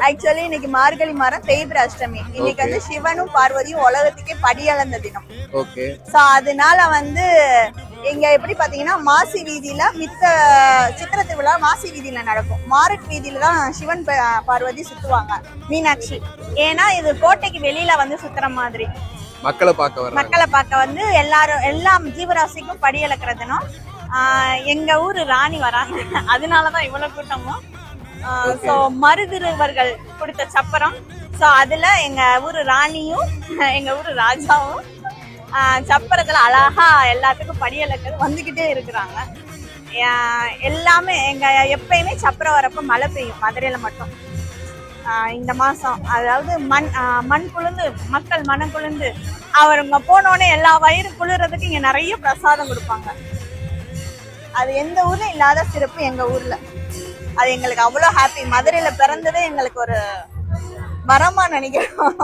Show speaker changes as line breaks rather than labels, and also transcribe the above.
Actually இன்னைக்கு மார்கழி மாதம் தேய்பிர அஷ்டமி. இன்னைக்கு வந்து சிவனும் பார்வதியும் உலகத்துக்கே படியளந்த தினம்.
ஓகே.
சோ அதனால வந்து இங்க எப்படி பாத்தீங்கன்னா மாசி வீதியில மித்த சித்திர திருவிழா மாசி வீதியில நடக்கும். மாரட் வீதியில தான் சிவன் பார்வதி சுத்துவாங்க, மீனாட்சி. ஏன்னா இது கோட்டைக்கு வெளியில வந்து சுத்துற மாதிரி
மக்களை பார்க்க
வந்து எல்லாரும் எல்லா ஜீவராசிக்கும் படி அளக்கிற தினம். எங்க ஊரு ராணி வராங்க, அதனாலதான் இவ்வளவு கூட்டமும். சோ மருதிருவர்கள் கொடுத்த சப்பரம். சோ அதுல எங்க ஊரு ராணியும் எங்க ஊரு ராஜாவும் சப்பரத்துல அழகா எல்லாத்துக்கும் படியலக்கிறது வந்துகிட்டே இருக்கிறாங்க. எல்லாமே எங்க எப்பயுமே சப்பரம் வரப்ப மழை பெய்யும் மதுரையில மட்டும். இந்த மாசம் அதாவது மண் குளிர்ந்து மக்கள் மனம் குளிர்ந்து அவருங்க போனோடனே எல்லா வயிறு குளிர்றதுக்கு இங்க நிறைய பிரசாதம் கொடுப்பாங்க. அது எந்த ஊர்ல இல்லாத சிறப்பு எங்க ஊர்ல. அது எங்களுக்கு அவ்வளவு ஹாப்பி. மதுரையில பிறந்ததே எங்களுக்கு ஒரு வரமா நினைக்கிறோம்.